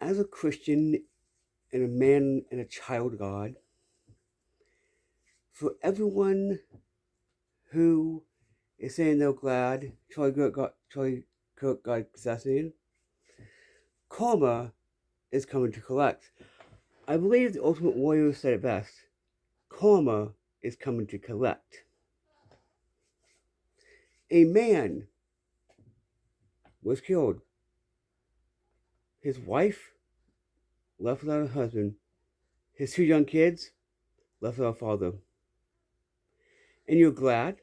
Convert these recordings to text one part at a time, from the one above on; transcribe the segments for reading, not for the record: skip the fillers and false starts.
as a Christian and a man and a child of God, for everyone who is saying they're glad Charlie Kirk got assassinated, karma is coming to collect. I believe the Ultimate Warrior said it best. Karma is coming to collect. A man was killed. His wife left without a husband. His 2 young kids left without a father. And you're glad?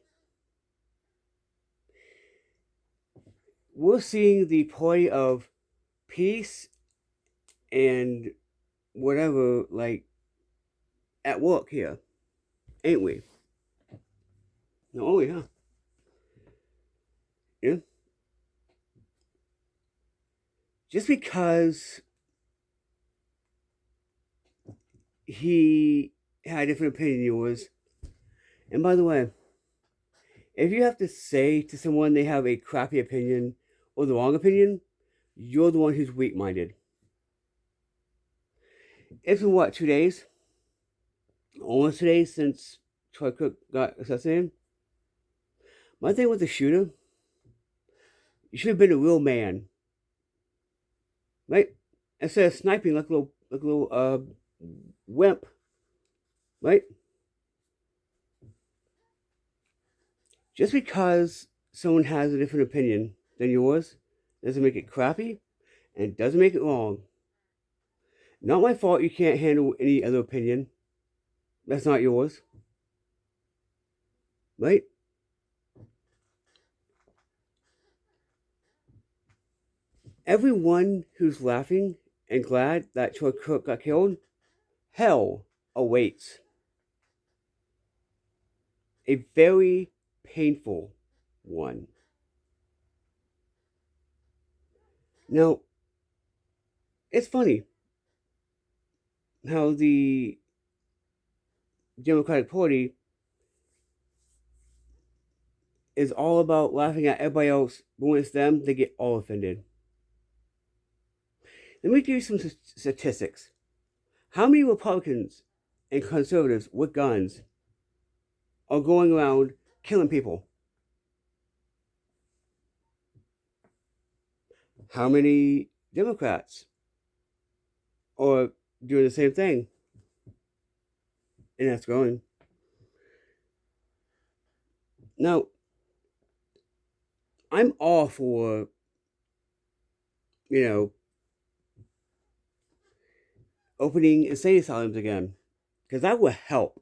We're seeing the party of peace and whatever, like, at work here, ain't we? No, oh yeah. Yeah. Just because he had a different opinion than yours, and by the way, if you have to say to someone they have a crappy opinion or the wrong opinion, you're the one who's weak-minded. It's been what, 2 days? Almost 2 days since Charlie Kirk got assassinated. My thing with the shooter, you should have been a real man, right? Instead of sniping like a little wimp, right? Just because someone has a different opinion than yours doesn't make it crappy, and it doesn't make it wrong. Not my fault you can't handle any other opinion. That's not yours. Right? Everyone who's laughing and glad that Charlie Kirk got killed, hell awaits. A very painful one. Now, it's funny how the Democratic Party is all about laughing at everybody else, but when it's them, they get all offended. Let me give you some statistics. How many Republicans and conservatives with guns are going around killing people? How many Democrats are doing the same thing? And that's growing. Now, I'm all for, opening insane asylums again, because that will help.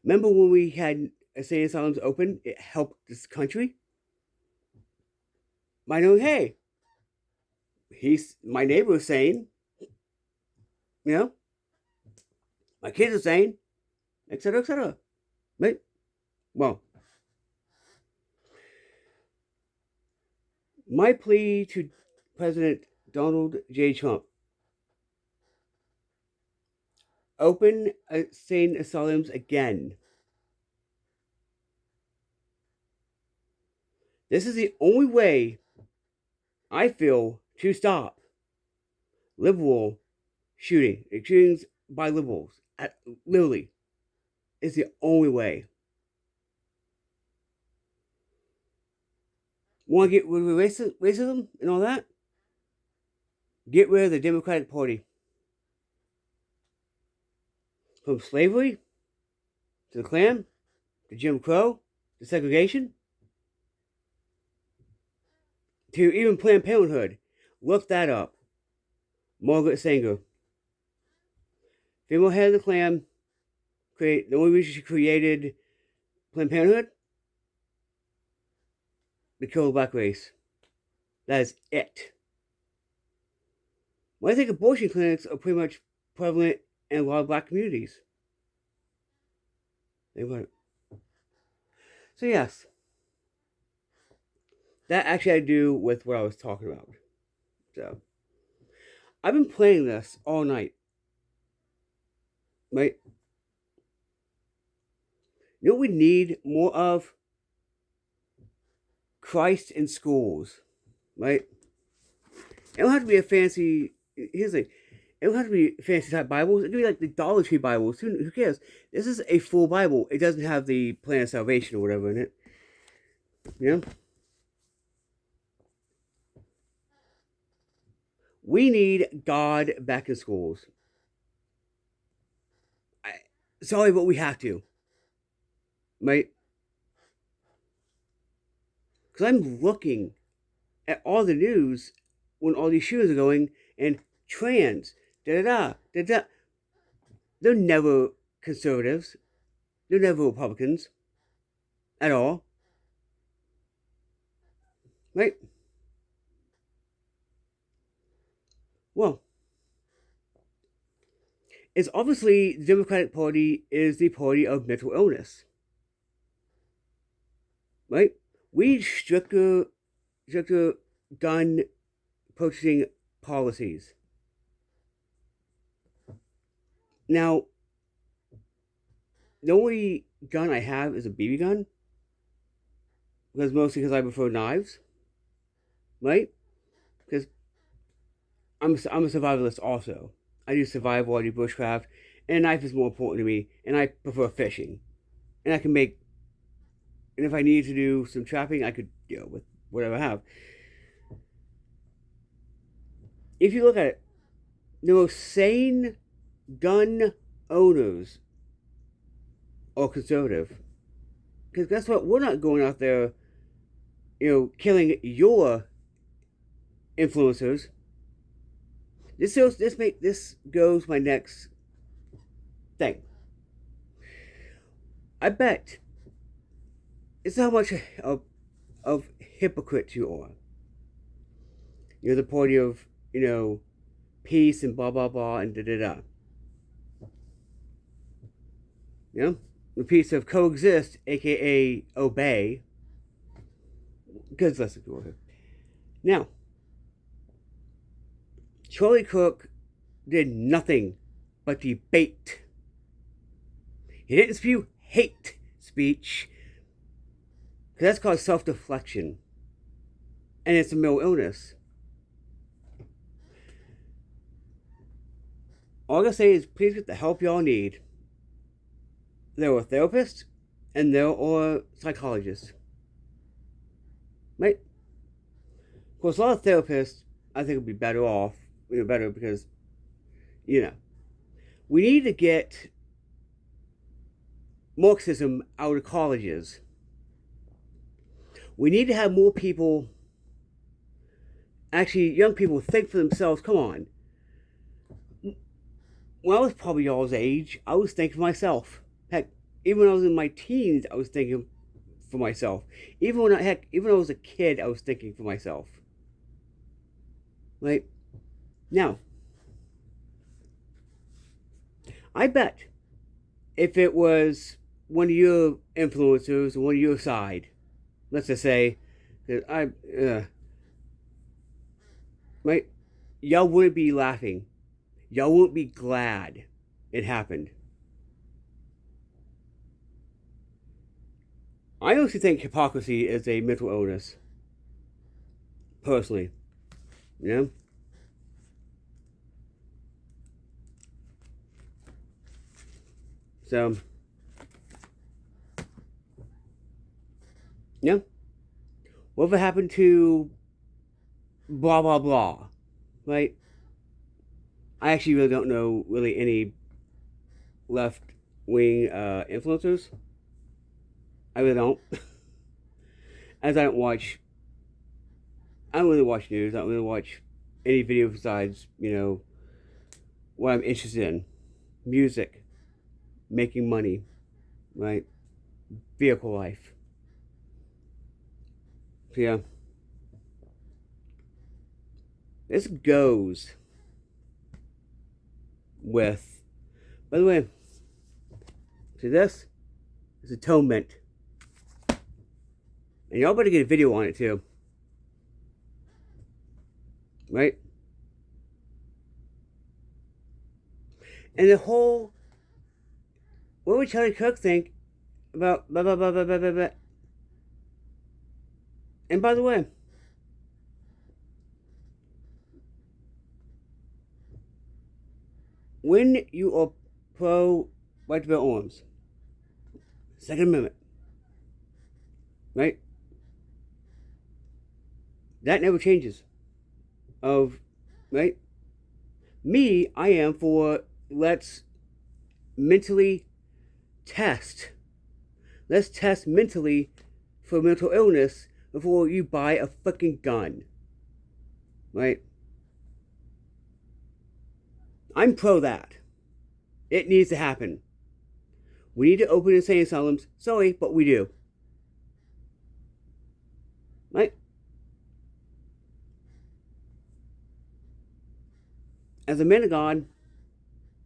Remember when we had insane asylums open? It helped this country. By knowing, hey, my neighbor is sane, my kids are sane, etc., etc. Right? Well, my plea to President Donald J. Trump: open insane asylums again. This is the only way, I feel, to stop liberal shootings by liberals. Literally, it's the only way. Want to get rid of racism and all that? Get rid of the Democratic Party. From slavery, to the Klan, to Jim Crow, to segregation, to even Planned Parenthood. Look that up. Margaret Sanger, female head of the Klan, the only reason she created Planned Parenthood, to kill the black race. That is it. Well, I think abortion clinics are pretty much prevalent in a lot of black communities. They weren't. So yes, that actually had to do with what I was talking about. So, I've been playing this all night. Right? You know what we need more of? Christ in schools. Right? It don't have to be a fancy... Here's the thing. It don't have to be fancy type Bibles. It could be like the Dollar Tree Bibles. Who cares? This is a full Bible. It doesn't have the plan of salvation or whatever in it. You know? We need God back in schools. Sorry, but we have to. Right? Because I'm looking at all the news when all these shootings are going, and trans, da. They're never conservatives. They're never Republicans. At all. Right? Well, it's obviously the Democratic Party is the party of mental illness. Right? We need stricter gun purchasing policies. Now, the only gun I have is a BB gun. Mostly because I prefer knives. Right? Because I'm a survivalist also. I do survival, I do bushcraft, and a knife is more important to me, and I prefer fishing. And I can make, and if I need to do some trapping, I could deal with whatever I have. If you look at it, the most sane gun owners are conservative. Because guess what? We're not going out there, killing your influencers. This goes my next thing. I bet it's how much of hypocrites you are. You're the party of, peace and blah blah blah and da. The piece of coexist, aka obey. Because let's go here. Now, Charlie Kirk did nothing but debate. He didn't spew hate speech, because that's called self-deflection, and it's a mental illness. All I gotta say is, please get the help y'all need. There are therapists, and there are psychologists. Right? Of course, a lot of therapists, I think, would be better off. Better because, we need to get Marxism out of colleges. We need to have more people, actually, young people, think for themselves. Come on. When I was probably y'all's age, I was thinking for myself. Heck, even when I was in my teens, I was thinking for myself. Even when I was a kid, I was thinking for myself. Right? Now, I bet if it was one of your influencers or one of your side, let's just say, right, y'all wouldn't be laughing. Y'all wouldn't be glad it happened. I honestly think hypocrisy is a mental illness. Personally. So, whatever happened to blah blah blah, right? I actually really don't know any left wing influencers. I really don't. As I don't really watch news. I don't really watch any video besides, what I'm interested in. Music. Making money, right? Vehicle life. So yeah. This goes with, by the way, see this? It's atonement. And y'all better get a video on it too. Right? And the whole, what would Charlie Kirk think about blah blah blah blah blah blah blah? And by the way, when you are pro right to bear arms, Second Amendment, right? That never changes. Right? Me, I am for let's mentally test. Let's test mentally for mental illness before you buy a fucking gun. Right? I'm pro that. It needs to happen. We need to open insane asylums. Sorry, but we do. Right? As a man of God,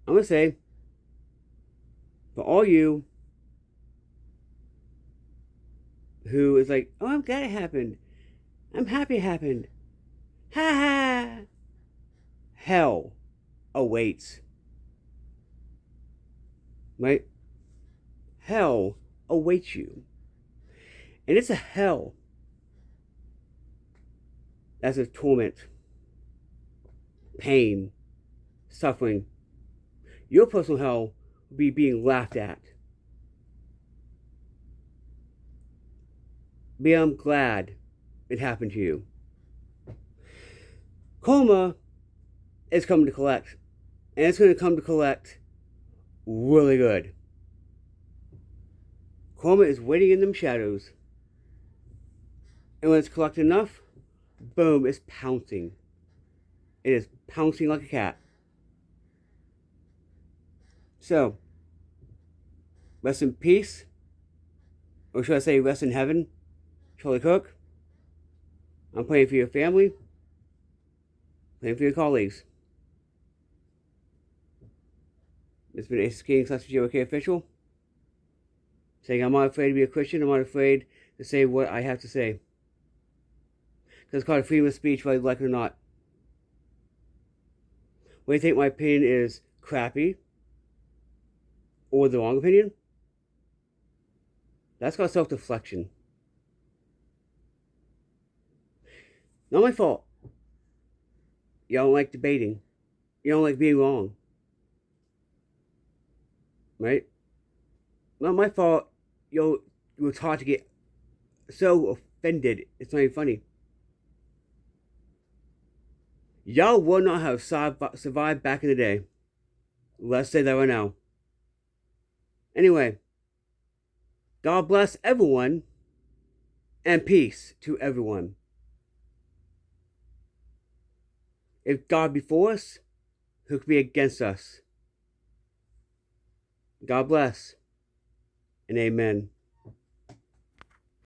I'm going to say, for all you who is like, oh, I'm glad it happened. I'm happy it happened. Ha ha. Hell awaits. Right? Hell awaits you. And it's a hell that's a torment, pain, suffering. Your personal hell will be being laughed at. But I'm glad it happened to you. Karma is coming to collect. And it's going to come to collect really good. Karma is waiting in them shadows. And when it's collected enough, boom, it's pouncing. It is pouncing like a cat. So, rest in peace. Or should I say rest in heaven, Charlie Kirk. I'm praying for your family. Praying for your colleagues. It's been Ace King / DA-JYK official. Saying I'm not afraid to be a Christian. I'm not afraid to say what I have to say. Because it's called freedom of speech, whether you like it or not. Whether you think my opinion is crappy or the wrong opinion, that's called self-deflection. Not my fault. You don't like debating. You don't like being wrong. Right? Not my fault. You were taught to get so offended. It's not even funny. Y'all would not have survived back in the day. Let's say that right now. Anyway, God bless everyone and peace to everyone. If God be for us, who could be against us? God bless and amen.